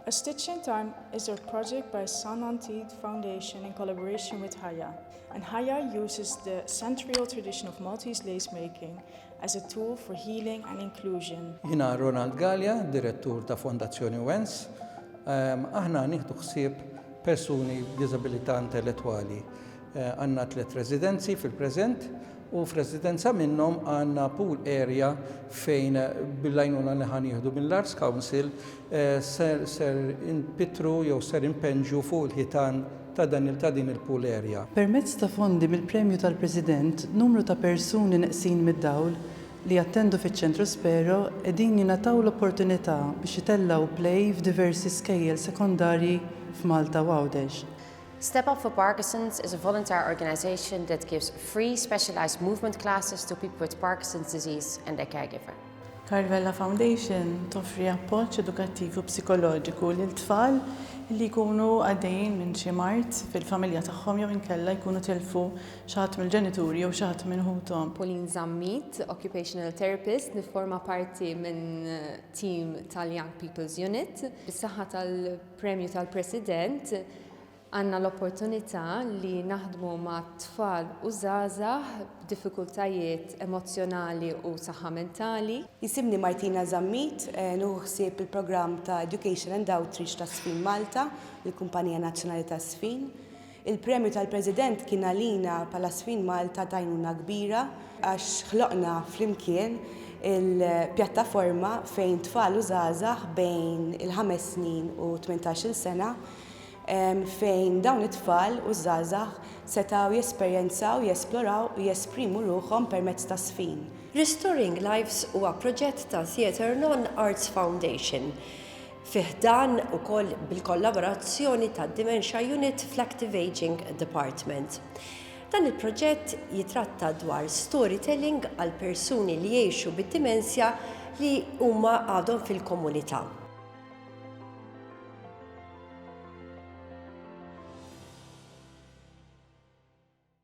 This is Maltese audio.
A Stitch in Time is a project by San Antide Foundation in collaboration with Haya. And Haya uses the century-old tradition of Maltese lace making as a tool for healing and inclusion. Jina Ronald Gallia, direttur ta' Fondazzjoni Wens. Aħna nieħdu ħsieb persuni b'diżabilità intellettwali. Għandna 3 residenzi fil-preżent u f'residenza minnhom għandna pool area fejn bil-għajnuna li ħanieħdu mill-Arts Council ser inpitru jew ser impenġu fuq il-ħitan ta' din il-pool area. Permezz ta' fondi mill-Premju tal-President, numru ta' persuni neqsin mid-dawl li attendu fiċ-Ċentru Spero qegħdin jingħataw l-opportunità biex jitellaw play f'diversi skejjel sekondarji f'Malta u Għawdex. Step Up for Parkinson's is a volunteer organization that gives free specialized movement classes to people with Parkinson's disease and their caregiver. Carvella Foundation toffri appoġġ edukattiv u psikoloġiku lil tfal li jkunu għaddejjin minn xi mart fil-familja tagħhom jew inkella jkunu tilfu xi ħadd mill-ġenituri jew xi ħadd minn ħuthom. Pauline Zammit, occupational therapist, nifforma parti minn team tal-Young People's Unit. Bis-saħħa tal-Premju tal-President għandna l-opportunità li naħdmu ma' tfal u żgħażagħ b'diffikultajiet emozjonali u saħħa mentali. Jisimni Martina Zammit, nuħu ħsieb il-programm ta' Education and Outreach ta' Sfin Malta, il-Kumpanija Nazzjonali ta' Sfin. Il-Premju tal-President kien għalina bħala Sfin Malta tajnuna kbira għax ħloqna flimkien il-pjattaforma fejn tfal u żgħażagħ bejn il-5 snin u 18 sena fejn dawn it-tfal u żgħażagħ setgħu jesperjenzaw, jesploraw u jesprimu ruħhom permezz ta' sfin. Restoring Lives huwa proġett ta' Theatre Non-Arts Foundation. Fih dan ukoll bil-kollaborazzjoni ta' Dementia Unit fl-Active Aging Department. Dan il-proġett jitratta dwar storytelling għal persuni li jgħixu bid-dimensja li huma għadhom fil-komunità.